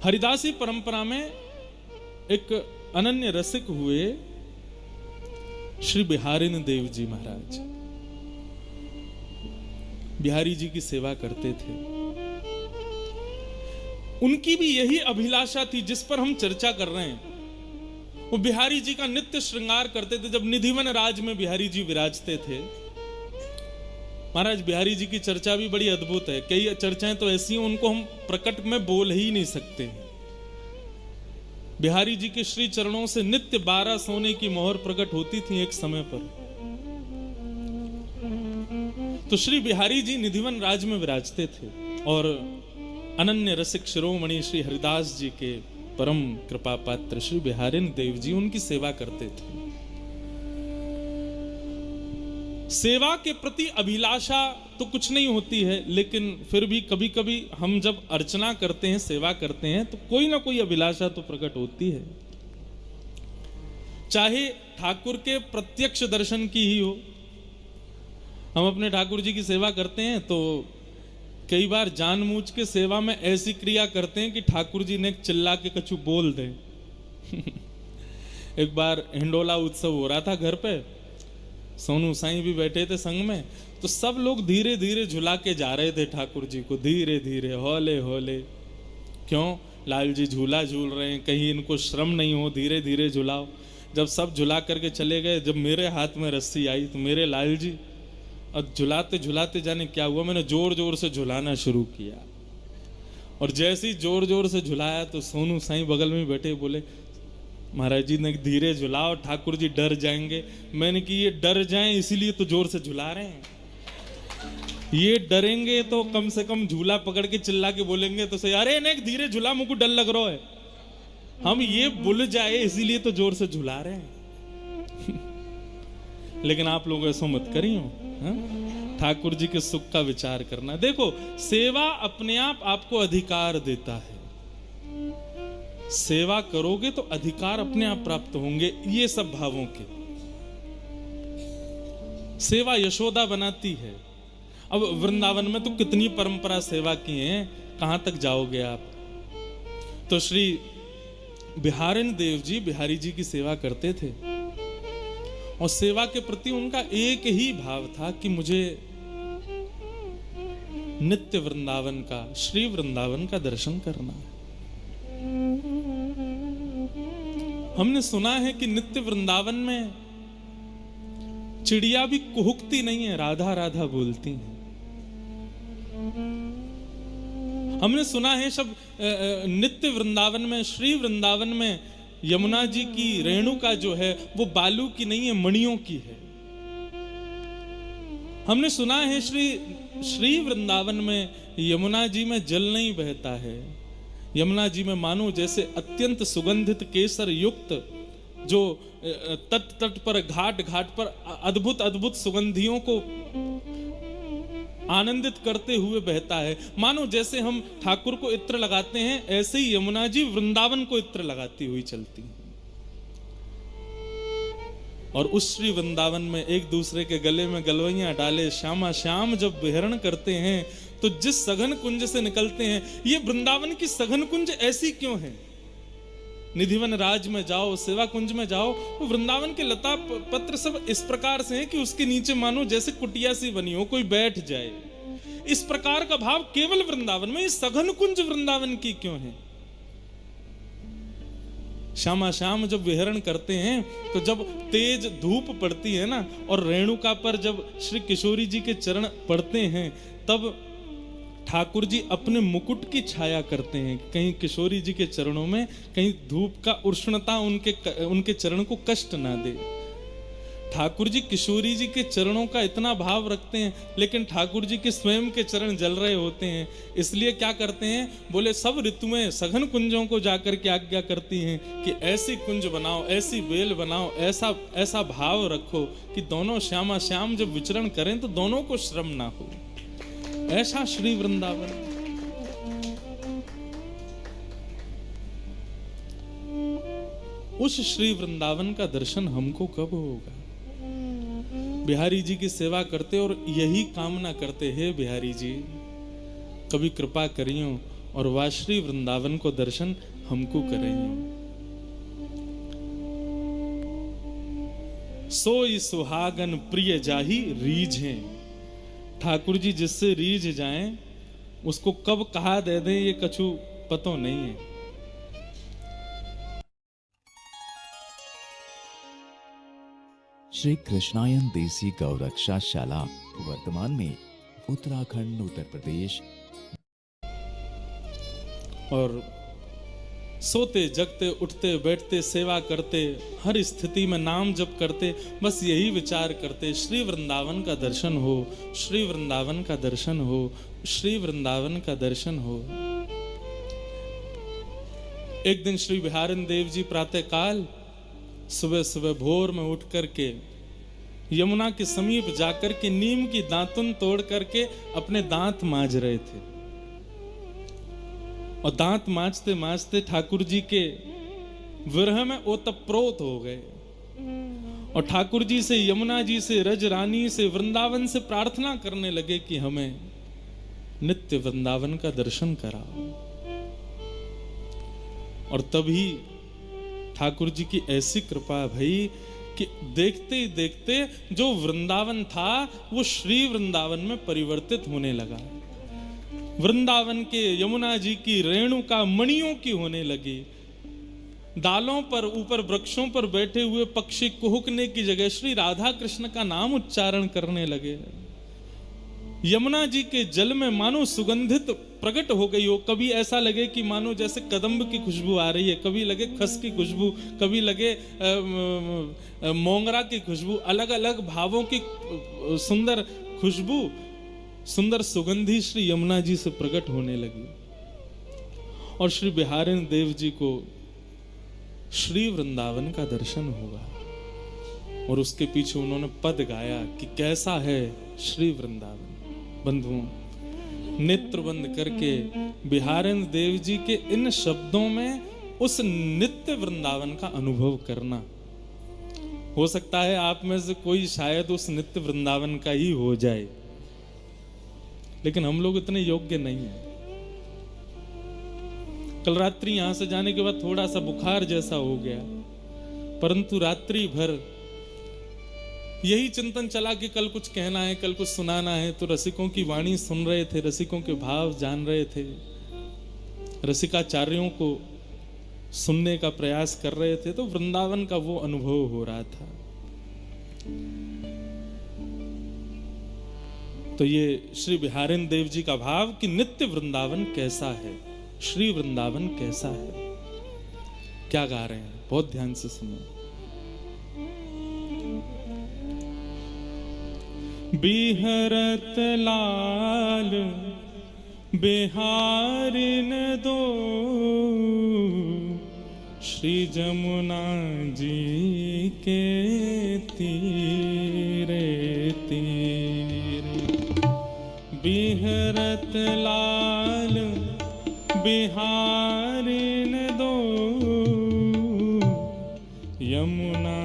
हरिदासी परंपरा में एक अनन्य रसिक हुए श्री बिहारिन देव जी महाराज। बिहारी जी की सेवा करते थे। उनकी भी यही अभिलाषा थी जिस पर हम चर्चा कर रहे हैं। वो बिहारी जी का नित्य श्रृंगार करते थे। जब निधिवन राज में बिहारी जी विराजते थे, महाराज बिहारी जी की चर्चा भी बड़ी अद्भुत है। कई चर्चाएं तो ऐसी हैं उनको हम प्रकट में बोल ही नहीं सकते हैं। बिहारी जी के श्री चरणों से नित्य 12 सोने की मोहर प्रकट होती थी एक समय पर। तो श्री बिहारी जी निधिवन राज में विराजते थे और अनन्य रसिक शिरोमणि श्री हरिदास जी के परम कृपा पात्र श्री बिहारिन देव जी उनकी सेवा करते थे। सेवा के प्रति अभिलाषा तो कुछ नहीं होती है, लेकिन फिर भी कभी कभी हम जब अर्चना करते हैं, सेवा करते हैं, तो कोई ना कोई अभिलाषा तो प्रकट होती है। चाहे ठाकुर के प्रत्यक्ष दर्शन की ही हो। हम अपने ठाकुर जी की सेवा करते हैं तो कई बार जानबूझ के सेवा में ऐसी क्रिया करते हैं कि ठाकुर जी ने चिल्ला के कछु बोल दे। एक बार हिंडोला उत्सव हो रहा था घर पे, सोनू साईं भी बैठे थे संग में, तो सब लोग धीरे धीरे झुला के जा रहे थे ठाकुर जी को, धीरे धीरे हौले हौले। क्यों? लाल जी झूला झूल रहे हैं, कहीं इनको श्रम नहीं हो, धीरे धीरे झुलाओ। जब सब झुला करके चले गए, जब मेरे हाथ में रस्सी आई तो मेरे लाल जी, और झुलाते झुलाते जाने क्या हुआ, मैंने जोर जोर से झुलाना शुरू किया। और जैसे ही जोर जोर से झुलाया तो सोनू साईं बगल में बैठे बोले, महाराज जी ने धीरे झुलाओ, ठाकुर जी डर जाएंगे। मैंने कि ये डर जाएं इसीलिए तो जोर से झुला रहे हैं। ये डरेंगे तो कम से कम झूला पकड़ के चिल्ला के बोलेंगे तो सही, अरे नहीं धीरे झुला, मुझको डर लग रहा है। हम ये भूल जाए इसीलिए तो जोर से झुला रहे हैं। लेकिन आप लोग ऐसा मत करियो। ठाकुर जी के सुख का विचार करना। देखो, सेवा अपने आप आपको अधिकार देता है। सेवा करोगे तो अधिकार अपने आप प्राप्त होंगे, ये सब भावों के। सेवा यशोदा बनाती है। अब वृंदावन में तो कितनी परंपरा सेवा की है, कहां तक जाओगे आप। तो श्री बिहारिन देव जी बिहारी जी की सेवा करते थे और सेवा के प्रति उनका एक ही भाव था कि मुझे नित्य वृंदावन का, श्री वृंदावन का दर्शन करना है। हमने सुना है कि नित्य वृंदावन में चिड़िया भी कुहुकती नहीं है, राधा राधा बोलती हैं। हमने सुना है सब नित्य वृंदावन में, श्री वृंदावन में यमुना जी की रेणुका जो है वो बालू की नहीं है, मणियों की है। हमने सुना है श्री वृंदावन में यमुना जी में जल नहीं बहता है। यमुना जी में मानो जैसे अत्यंत सुगंधित केसर युक्त जो तट तट पर, घाट घाट पर अद्भुत अद्भुत सुगंधियों को आनंदित करते हुए बहता है। मानो जैसे हम ठाकुर को इत्र लगाते हैं, ऐसे ही यमुना जी वृंदावन को इत्र लगाती हुई चलती हैं। और उस श्री वृंदावन में एक दूसरे के गले में गलवैयां डाले श्यामा श्याम जब विहरण करते हैं, तो जिस सघन कुंज से निकलते हैं, ये वृंदावन की सघन कुंज ऐसी क्यों है? निधिवन राज में जाओ, सेवा कुंज में जाओ, तो वृंदावन के लता पत्र सब इस प्रकार से हैं कि उसके नीचे मानो जैसे कुटिया सी बनी हो, कोई बैठ जाए। इस प्रकार का भाव केवल वृंदावन में, इस सघन कुंज वृंदावन की क्यों है? श्यामा श्याम जब विहरण करते हैं, तो जब तेज धूप पड़ती है ना, और रेणुका पर जब श्री किशोरी जी के चरण पड़ते हैं, तब ठाकुर जी अपने मुकुट की छाया करते हैं। कहीं किशोरी जी के चरणों में कहीं धूप का उष्णता उनके चरण को कष्ट ना दे। ठाकुर जी किशोरी जी के चरणों का इतना भाव रखते हैं, लेकिन ठाकुर जी के स्वयं के चरण जल रहे होते हैं। इसलिए क्या करते हैं, बोले सब ऋतुएं सघन कुंजों को जाकर के आज्ञा करती हैं कि ऐसी कुंज बनाओ, ऐसी बेल बनाओ, ऐसा ऐसा भाव रखो कि दोनों श्यामा श्याम जब विचरण करें तो दोनों को श्रम ना हो। ऐसा श्री वृंदावन। उस श्री वृंदावन का दर्शन हमको कब होगा? बिहारी जी की सेवा करते और यही कामना करते हैं, बिहारी जी कभी कृपा करियो और वह श्री वृंदावन को दर्शन हमको करें। सोई सुहागन प्रिय जाही रीझें। ठाकुर जी जिससे रीझ जाएं उसको कब कहा दे दें ये कछु पतो नहीं है। श्री कृष्णायन देसी गौरक्षा शाला वर्तमान में उत्तराखंड, उत्तर प्रदेश। और सोते जगते उठते बैठते सेवा करते, हर स्थिति में नाम जप करते, बस यही विचार करते श्री वृंदावन का दर्शन हो, श्री वृंदावन का दर्शन हो, श्री वृंदावन का दर्शन हो। एक दिन श्री बिहारिन देव जी प्रातः काल सुबह सुबह भोर में उठ करके यमुना के समीप जाकर के नीम की दातुन तोड़ करके अपने दांत मांज रहे थे। और दांत मांजते मांजते ठाकुर जी के विरह में ओतप्रोत हो गए और ठाकुर जी से, यमुना जी से, रज रानी से, वृंदावन से प्रार्थना करने लगे कि हमें नित्य वृंदावन का दर्शन कराओ। और तभी ठाकुर जी की ऐसी कृपा भई कि देखते ही देखते जो वृंदावन था वो श्री वृंदावन में परिवर्तित होने लगा। वृंदावन के यमुना जी की रेणुका मणियों की होने लगी। डालों पर, ऊपर वृक्षों पर बैठे हुए पक्षी कुहुकने की जगह श्री राधा कृष्ण का नाम उच्चारण करने लगे। यमुना जी के जल में मानो सुगंधित प्रकट हो गई हो। कभी ऐसा लगे कि मानो जैसे कदम्ब की खुशबू आ रही है, कभी लगे खस की खुशबू, कभी लगे मोंगरा की खुशबू, अलग अलग भावों की सुंदर खुशबू, सुंदर सुगंधी श्री यमुना जी से प्रकट होने लगी। और श्री बिहारिन देव जी को श्री वृंदावन का दर्शन हुआ और उसके पीछे उन्होंने पद गाया कि कैसा है श्री वृंदावन। बंधुओं, नेत्र बंद करके बिहारिन देव जी के इन शब्दों में उस नित्य वृंदावन का अनुभव करना। हो सकता है आप में से कोई शायद उस नित्य वृंदावन का ही हो जाए, लेकिन हम लोग इतने योग्य नहीं हैं। कल रात्रि यहां से जाने के बाद थोड़ा सा बुखार जैसा हो गया, परंतु रात्रि भर यही चिंतन चला कि कल कुछ कहना है, कल कुछ सुनाना है। तो रसिकों की वाणी सुन रहे थे, रसिकों के भाव जान रहे थे, रसिकाचार्यों को सुनने का प्रयास कर रहे थे। तो वृंदावन का वो अनुभव हो रहा था। तो ये श्री बिहारिन देव जी का भाव कि नित्य वृंदावन कैसा है, श्री वृंदावन कैसा है, क्या गा रहे हैं, बहुत ध्यान से सुनो। बिहरत लाल बिहारिन दो, श्री जमुना जी के तीरे तीरे। बिहरत लाल बिहारिन दो, यमुना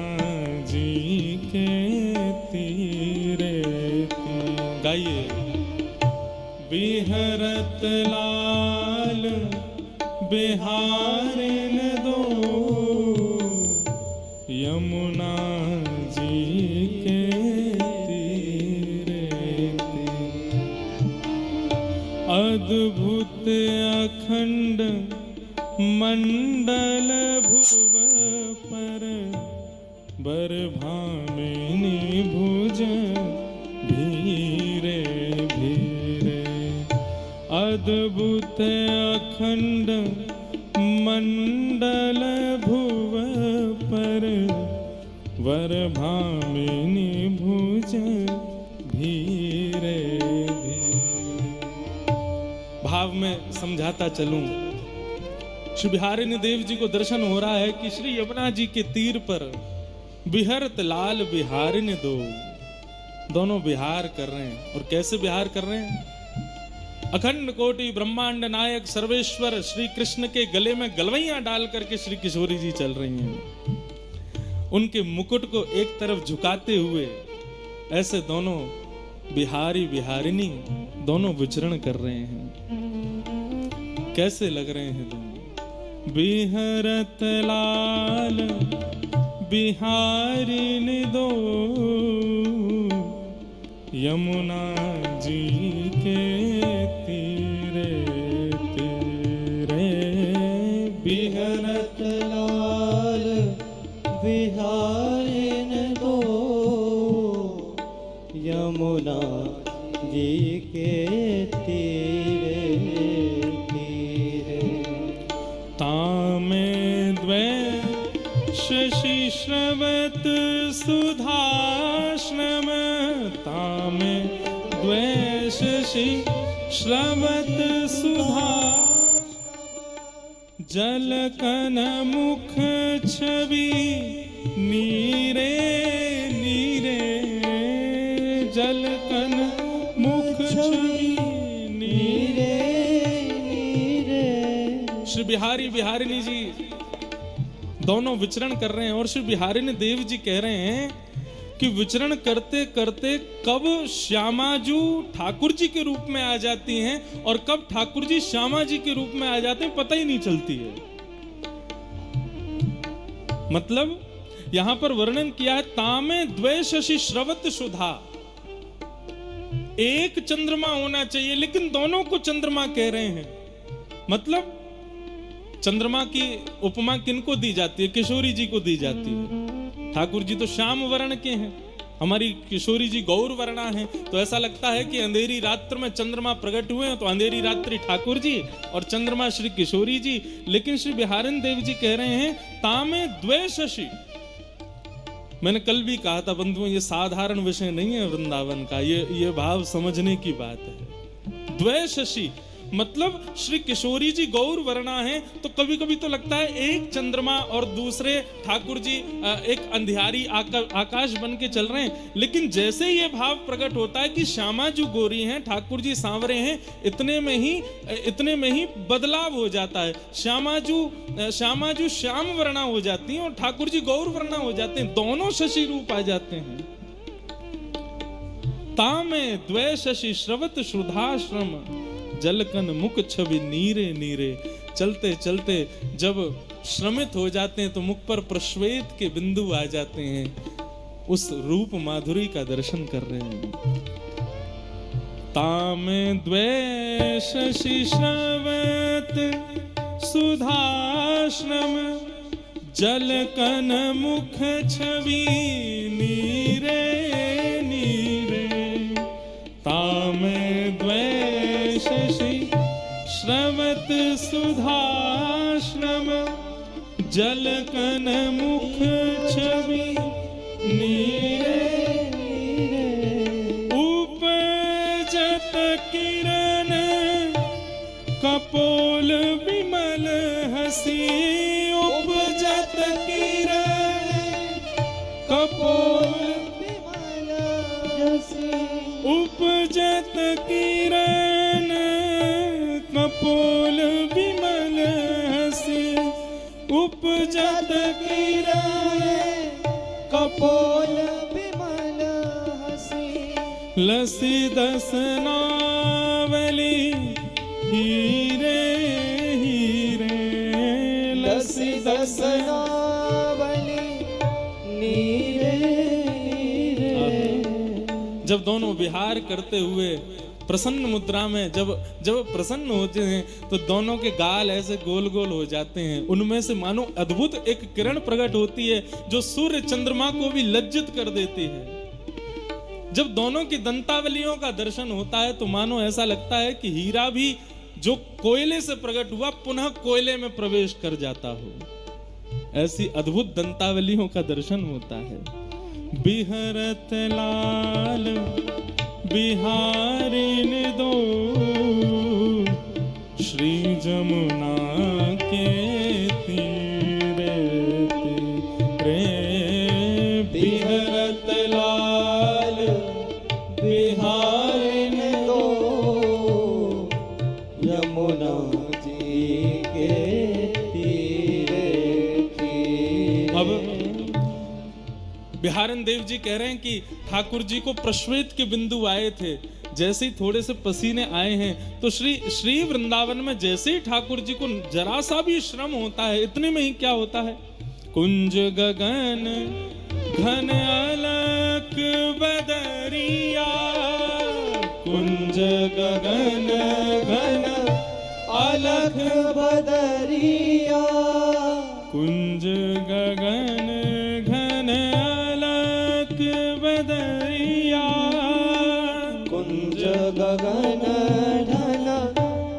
जी के तीरे तीरे। गाइए। बिहरत लाल बिहारिन दो, यमुना जी के तीरे तीरे। अद्भुत अखंड मंडल भुव पर, बर भामिनी भुज भीरे भीरे। अद्भुत अखंड मंडल भुव पर, वर भामिनी भुज भीरे भीरे। भाव में समझाता चलूं, श्री बिहारिन देव जी को दर्शन हो रहा है कि श्री यमुना जी के तीर पर बिहरत लाल बिहारिन दो, दोनों बिहार कर रहे हैं। और कैसे बिहार कर रहे हैं? अखंड कोटि ब्रह्मांड नायक सर्वेश्वर श्री कृष्ण के गले में गलवैयां डाल करके श्री किशोरी जी चल रही हैं। उनके मुकुट को एक तरफ झुकाते हुए ऐसे दोनों बिहारी बिहारिनी दोनों विचरण कर रहे हैं। कैसे लग रहे हैं दोनों? बिहरत लाल बिहारी ने दो यमुना जी के तीरे तीरे। बिहरत लाल बिहारी ने दो यमुना जी के तीरे तीरे। तामे द्वै शशि श्रवत सुधाश्रम तामे द्वै शशि श्रवत सुधा जलकन मुख छवि नीरे नीरे जलकन मुख छवि नीरे नीरे। श्री बिहारी बिहारिणी जी दोनों विचरण कर रहे हैं और श्री बिहारिणी देव जी कह रहे हैं कि विचरण करते करते कब श्यामाजू ठाकुर जी के रूप में आ जाती हैं और कब ठाकुर जी श्यामा जी के रूप में आ जाते हैं पता ही नहीं चलती है। मतलब यहां पर वर्णन किया है तामे द्वै शशि श्रवत सुधा। एक चंद्रमा होना चाहिए लेकिन दोनों को चंद्रमा कह रहे हैं। मतलब चंद्रमा की उपमा किनको दी जाती है? किशोरी जी को दी जाती है। ठाकुर जी तो श्याम वर्ण के हैं, हमारी किशोरी जी गौर वर्णा हैं। तो ऐसा लगता है कि अंधेरी रात्र में चंद्रमा प्रकट हुए हैं तो अंधेरी रात्रि ठाकुर जी और चंद्रमा श्री किशोरी जी। लेकिन श्री बिहारिणी देव जी कह रहे हैं तामे द्वै शशि। मैंने कल भी कहा था बंधुओं, ये साधारण विषय नहीं है वृंदावन का, ये भाव समझने की बात है। द्वै शशि मतलब श्री किशोरी जी गौर वर्णा है तो कभी कभी तो लगता है एक चंद्रमा और दूसरे ठाकुर जी एक अंधियारी आकाश बन के चल रहे हैं। लेकिन जैसे ही ये भाव प्रकट होता है कि श्यामा जी गोरी हैं ठाकुर जी सांवरे हैं, इतने में ही बदलाव हो जाता है। श्यामा जू श्याम वर्णा हो जाती हैं और ठाकुर जी गौर वर्णा हो जाते हैं, दोनों शशि रूप आ जाते हैं। तामे द्वै शशि श्रवत सुधाश्रम जलकन मुख छवि नीरे नीरे। चलते चलते जब श्रमित हो जाते हैं तो मुख पर प्रश्वेत के बिंदु आ जाते हैं, उस रूप माधुरी का दर्शन कर रहे हैं। तामे द्वै शशि श्रवत सुधाश्रम जलकन मुख छवि नीरे नीरे। तामे द्वै शशि श्रवत सुधाश्रम जलकन मुख छवि नीरे नीरे। उपजत किरण कपोल विमल हसी। उपजत किरण कपोल विमल हसी। उपजत किरण कपोल विमल हसी। उपजत किरण कपोल विमल हसी। लसी दसनावली हीरे हीरे। लसी दसनावली नीरे नीरे। जब दोनों विहार करते हुए प्रसन्न मुद्रा में जब प्रसन्न होते हैं तो दोनों के गाल ऐसे गोल गोल हो जाते हैं। उनमें से मानो अद्भुत एक किरण प्रकट होती है जो सूर्य चंद्रमा को भी लज्जित कर देती है। जब दोनों की दंतावलियों का दर्शन होता है तो मानो ऐसा लगता है कि हीरा भी जो कोयले से प्रकट हुआ पुनः कोयले में प्रवेश कर जाता हो। ऐसी अद्भुत दंतावलियों का दर्शन होता है। बिहरत लाल बिहारिणी दो श्री जमुना के तीरे तीरे। बिहरत लाल बिहारिणी दो यमुना जी के तीरे तीरे। अब बिहारन देव जी कह रहे हैं कि ठाकुर जी को प्रश्वेत के बिंदु आए थे जैसे ही थोड़े से पसीने आए हैं तो श्री वृंदावन में जैसे ही ठाकुर जी को जरा सा भी श्रम होता है, इतने में ही क्या होता है, कुंज गगन घन अलक बदरिया, कुंज गगन घन अलख बदरिया, कुंज गगन घन अलक बदरिया, कुंज गगन ढल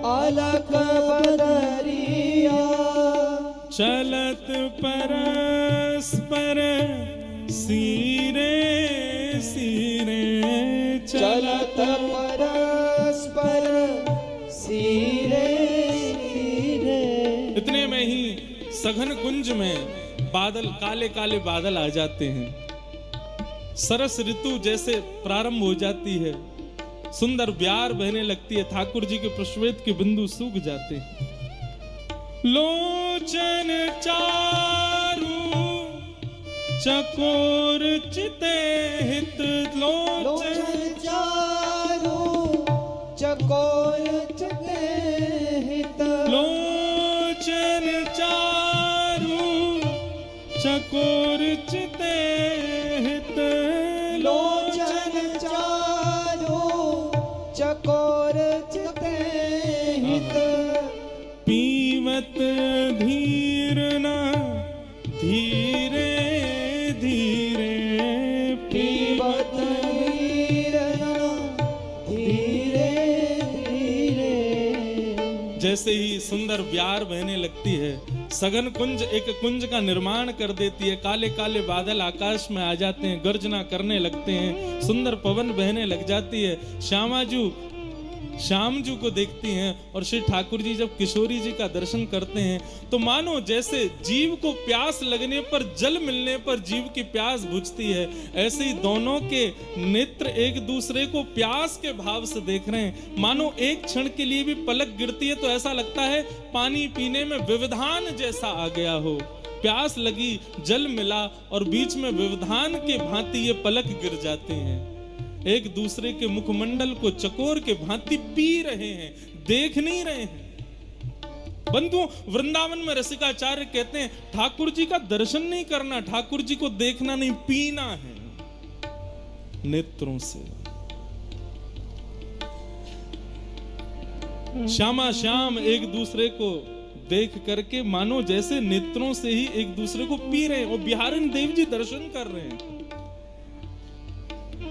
अलख बदरिया, चलत परस्पर सीरे सीरे, चलत परस्पर सीरे सीरे। इतने में ही सघन कुंज में बादल, काले काले बादल आ जाते हैं, सरस ऋतु जैसे प्रारंभ हो जाती है, सुंदर ब्यार बहने लगती है, ठाकुर जी के प्रश्वेत के बिंदु सूख जाते हैं। लोचन चारु चकोर चिते हित, लोचन चारु चकोर चिते हित, लोचन चारु चकोर चिते हित, लोचन चारु चकोर चिते हित, पीवत धीर न धीरे धीरे, पीवत धीर धीरे धीरे। जैसे ही सुंदर ब्यार बहने लगती है, सघन कुंज एक कुंज का निर्माण कर देती है, काले काले बादल आकाश में आ जाते हैं, गर्जना करने लगते हैं, सुंदर पवन बहने लग जाती है, श्याम जी को देखती हैं, और श्री ठाकुर जी जब किशोरी जी का दर्शन करते हैं तो मानो जैसे जीव को प्यास लगने पर, जल मिलने पर जीव की प्यास बुझती है, ऐसे ही दोनों के नेत्र एक दूसरे को प्यास के भाव से देख रहे हैं। मानो एक क्षण के लिए भी पलक गिरती है तो ऐसा लगता है पानी पीने में व्यवधान जैसा आ गया हो, प्यास लगी, जल मिला और बीच में व्यवधान के भांति ये पलक गिर जाते हैं, एक दूसरे के मुखमंडल को चकोर के भांति पी रहे हैं, देख नहीं रहे हैं। बंधुओं, वृंदावन में रसिकाचार्य कहते हैं ठाकुर जी का दर्शन नहीं करना, ठाकुर जी को देखना नहीं, पीना है नेत्रों से। श्यामा श्याम एक दूसरे को देख करके मानो जैसे नेत्रों से ही एक दूसरे को पी रहे हैं, और बिहारिन देव जी दर्शन कर रहे हैं।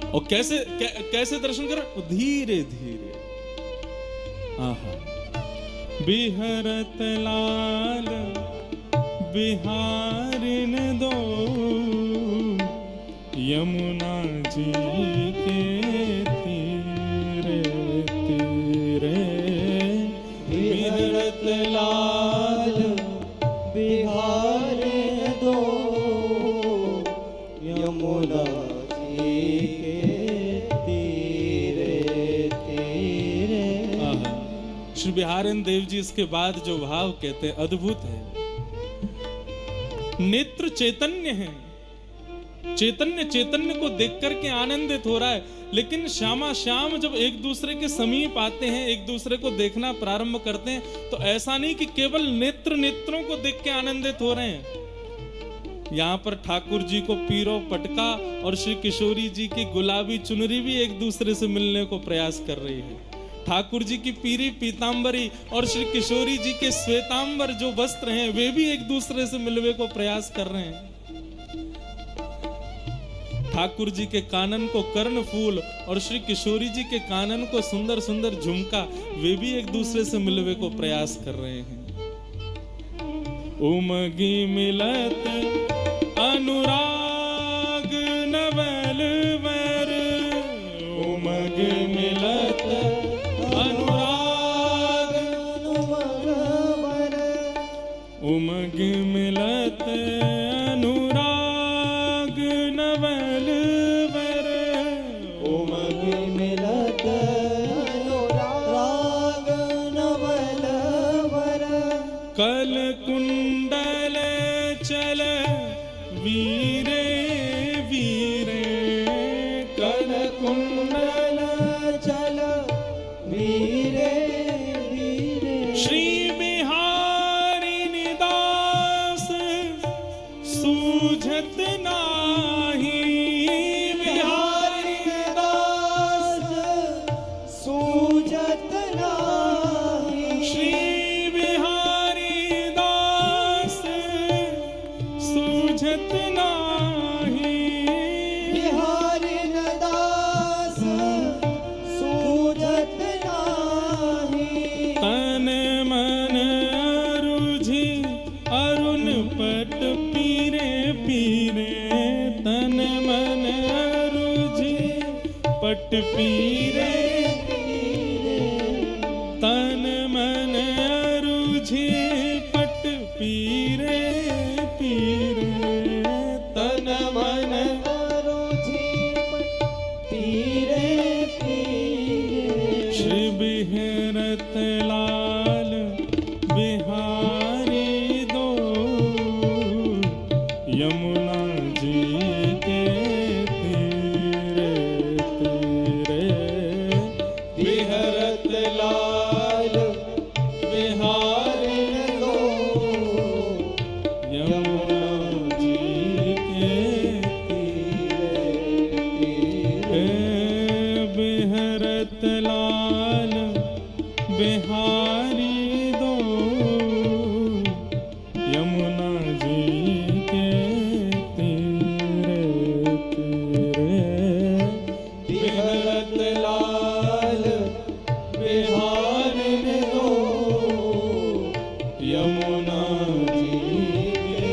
और कैसे दर्शन कर, धीरे धीरे, आहा, बिहरत लाल बिहारिन दो, यमुना जी के तीरे तीरे, बिहरत लाल बिहारिन दो, यमुना श्री बिहारिन देव जी इसके बाद जो भाव कहते हैं अद्भुत है। नेत्र चैतन्य है, चैतन्य को देख करके आनंदित हो रहा है, लेकिन श्यामा श्याम जब एक दूसरे के समीप आते हैं, एक दूसरे को देखना प्रारंभ करते हैं, तो ऐसा नहीं कि केवल नेत्रों को देख के आनंदित हो रहे हैं। यहाँ पर ठाकुर जी को पीरो पटका और श्री किशोरी जी की गुलाबी चुनरी भी एक दूसरे से मिलने को प्रयास कर रही है। ठाकुर जी की पीरी पीतांबरी और श्री किशोरी जी के श्वेतांबर जो वस्त्र हैं वे भी एक दूसरे से मिलने को प्रयास कर रहे हैं। ठाकुर जी के कानन को कर्ण फूल और श्री किशोरी जी के कानन को सुंदर सुंदर झुमका, वे भी एक दूसरे से मिलने को प्रयास कर रहे हैं। उमगी मिलत अनुराग नवल वर, उमग मिलत अनुराग नवल वर, उमग मिलत अनुराग नवल वर, उमग मिलत अनुराग नवल वर, कल कुंडल चल वीरे वीरे, कल कुंडल चल श्री बिहारी निदास सूझत नाही, बिहारी दास सूझत नाही। श्री बिहारी दास सूझत नाही, बिहारी दास सूझत नाही। तन मन रुझि अरुण पट पीरे पीरे, तन मन रुझि पट पीरे, तन मन रुझि पट पीरे पीरे, तन मन रुझि पीरे पीरे। श्री बिहरत लाल बिहारी दो, यमुना जी के तीरे तीरे, बिहरत लाल बिहारी दो, यमुना जी के तीरे बिहरत लाल बिहारी दो, यमुना जी के तीरे तीरे, बिहरत लाल बिहारी दो, यमुना जी के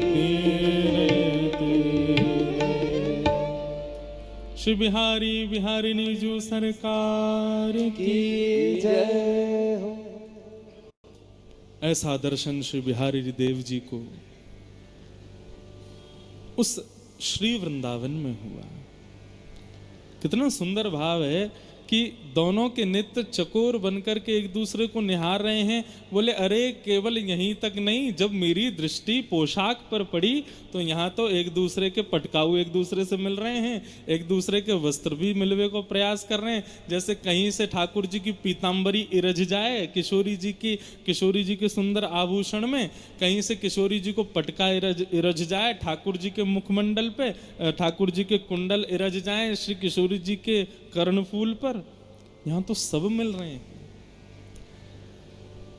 तीरे तीरे। श्री बिहारी बिहारिणी जू सरकार की की जय हो। ऐसा दर्शन श्री बिहारी देव जी को उस श्री वृंदावन में हुआ। कितना सुंदर भाव है कि दोनों के नित्य चकोर बनकर के एक दूसरे को निहार रहे हैं। बोले अरे केवल यहीं तक नहीं, जब मेरी दृष्टि पोशाक पर पड़ी तो यहाँ तो एक दूसरे के पटकाऊ एक दूसरे से मिल रहे हैं, एक दूसरे के वस्त्र भी मिलवे को प्रयास कर रहे हैं। जैसे कहीं से ठाकुर जी की पीताम्बरी इरझ जाए किशोरी जी के सुंदर आभूषण में, कहीं से किशोरी जी को पटका इरझ जाए ठाकुर जी के मुखमंडल पे, ठाकुर जी के कुंडल इरझ जाए श्री किशोरी जी के कर्णफूल पर। यहां तो सब मिल रहे हैं।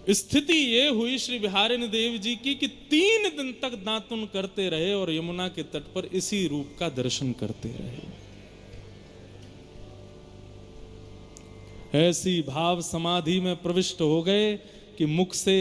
स्थिति ये हुई श्री बिहारी देव जी की कि 3 दिन तक दातुन करते रहे और यमुना के तट पर इसी रूप का दर्शन करते रहे। ऐसी भाव समाधि में प्रविष्ट हो गए कि मुख से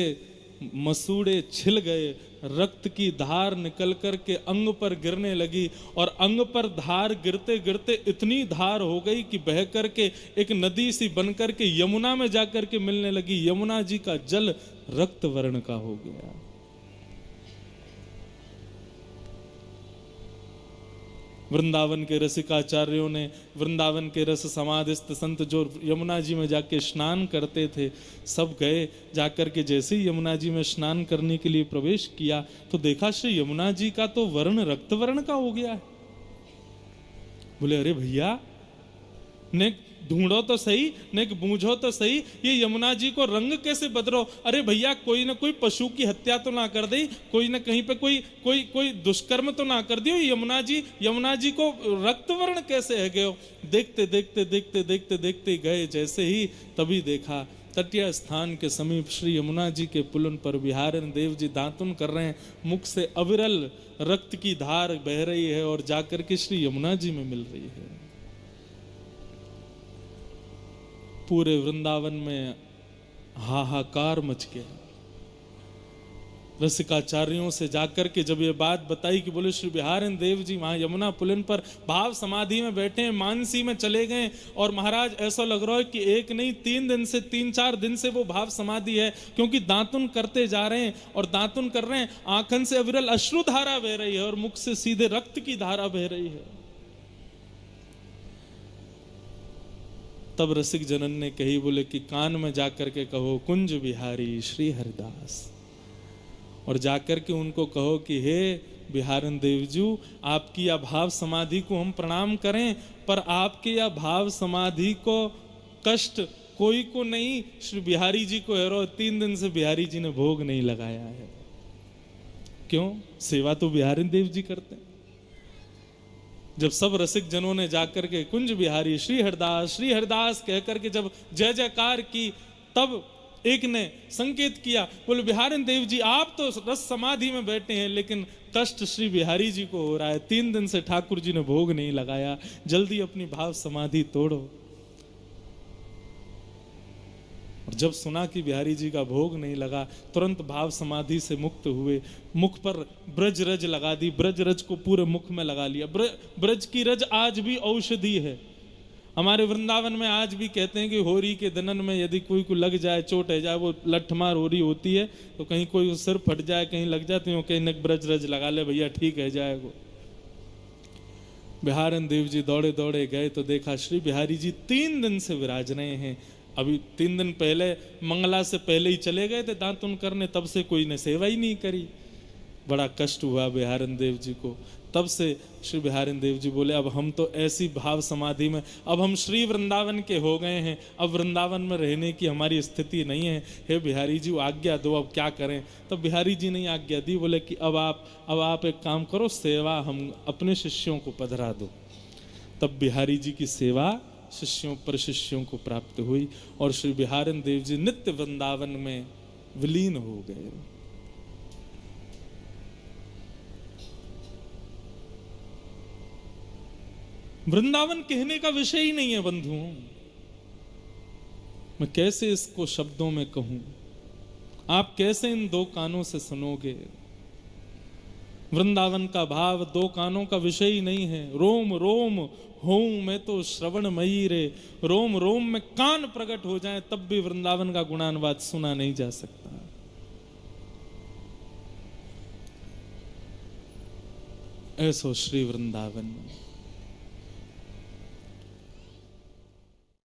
मसूड़े छिल गए, रक्त की धार निकल कर के अंग पर गिरने लगी और अंग पर धार गिरते गिरते इतनी धार हो गई कि बह कर के एक नदी सी बन कर के यमुना में जाकर के मिलने लगी। यमुना जी का जल रक्त वर्ण का हो गया। वृंदावन के रसिकाचार्यों ने, वृंदावन के रस समाधिस्थ संत जो यमुना जी में जाके स्नान करते थे, सब गए। जाकर के जैसे ही यमुना जी में स्नान करने के लिए प्रवेश किया तो देखा श्री यमुना जी का तो वर्ण रक्त वर्ण का हो गया है। बोले अरे भैया, ने ढूंढो तो सही, ने बूझो तो सही, ये यमुना जी को रंग कैसे बदलो। अरे भैया, कोई ना कोई पशु की हत्या तो ना कर दी, कोई ना कहीं पे कोई दुष्कर्म तो ना कर दियो। यमुना जी को रक्त वर्ण कैसे है गयो। देखते देखते देखते देखते देखते गए जैसे ही, तभी देखा तटीय स्थान के समीप श्री यमुना जी के पुलन पर बिहारी देव जी दातुन कर रहे हैं। मुख से अविरल रक्त की धार बह रही है और जाकर के श्री यमुना जी में मिल रही है। पूरे वृंदावन में हाहाकार मच गया। रसिकाचार्यों से जाकर के जब ये बात बताई कि बोले श्री बिहारी देव जी वहां यमुना पुलिन पर भाव समाधि में बैठे हैं, मानसी में चले गए और महाराज ऐसा लग रहा है कि एक नहीं 3-4 दिन से वो भाव समाधि है, क्योंकि दातुन करते जा रहे हैं और दातुन कर रहे हैं, आंखन से अविरल अश्रु धारा बह रही है और मुख से सीधे रक्त की धारा बह रही है। तब रसिक जनन ने कही, बोले कि कान में जाकर के कहो कुंज बिहारी श्री हरिदास, और जाकर के उनको कहो कि हे बिहारी देवजू, आपकी या भाव समाधि को हम प्रणाम करें, पर आपके या भाव समाधि को कष्ट कोई को नहीं, श्री बिहारी जी को हेरो 3 दिन से बिहारी जी ने भोग नहीं लगाया है। क्यों? सेवा तो बिहारी देव जी करते हैं। जब सब रसिक जनों ने जाकर के कुंज बिहारी श्री हरदास कह करके जब जय जयकार की, तब एक ने संकेत किया, बोले बिहारी देव जी आप तो रस समाधि में बैठे हैं, लेकिन कष्ट श्री बिहारी जी को हो रहा है। 3 दिन से ठाकुर जी ने भोग नहीं लगाया, जल्दी अपनी भाव समाधि तोड़ो। और जब सुना कि बिहारी जी का भोग नहीं लगा, तुरंत भाव समाधि से मुक्त हुए। मुख पर ब्रज रज लगा दी, ब्रज रज को पूरे मुख में लगा लिया। ब्रज की रज आज भी औषधि है। हमारे वृंदावन में आज भी कहते हैं कि होरी के दनन में यदि कोई को लग जाए, चोट है जाए, वो लठमार होरी होती है, तो कहीं कोई सिर फट जाए, कहीं लग जाती है, कहीं नक ब्रज रज लगा ले भैया ठीक है जाएगा। बिहारन देव जी दौड़े दौड़े गए तो देखा श्री बिहारी जी 3 दिन से विराज रहे हैं। अभी 3 दिन पहले मंगला से पहले ही चले गए थे दातुन करने, तब से कोई ने सेवा ही नहीं करी। बड़ा कष्ट हुआ बिहारन देव जी को। तब से श्री बिहारन देव जी बोले अब हम तो ऐसी भाव समाधि में, अब हम श्री वृंदावन के हो गए हैं, अब वृंदावन में रहने की हमारी स्थिति नहीं है। हे बिहारी जी आज्ञा दो, अब क्या करें। तब बिहारी जी ने आज्ञा दी, बोले कि अब आप एक काम करो, सेवा हम अपने शिष्यों को पधरा दो। तब बिहारी जी की सेवा शिष्यों पर शिष्यों को प्राप्त हुई और श्री बिहारन देव जी नित्य वृंदावन में विलीन हो गए। वृंदावन कहने का विषय ही नहीं है बंधुओं, मैं कैसे इसको शब्दों में कहूं, आप कैसे इन 2 कानों से सुनोगे। वृंदावन का भाव 2 कानों का विषय ही नहीं है। रोम रोम हूं मैं तो श्रवणमयी रे, रोम रोम में कान प्रकट हो जाए तब भी वृंदावन का गुणानुवाद सुना नहीं जा सकता। ऐसो श्री वृंदावन।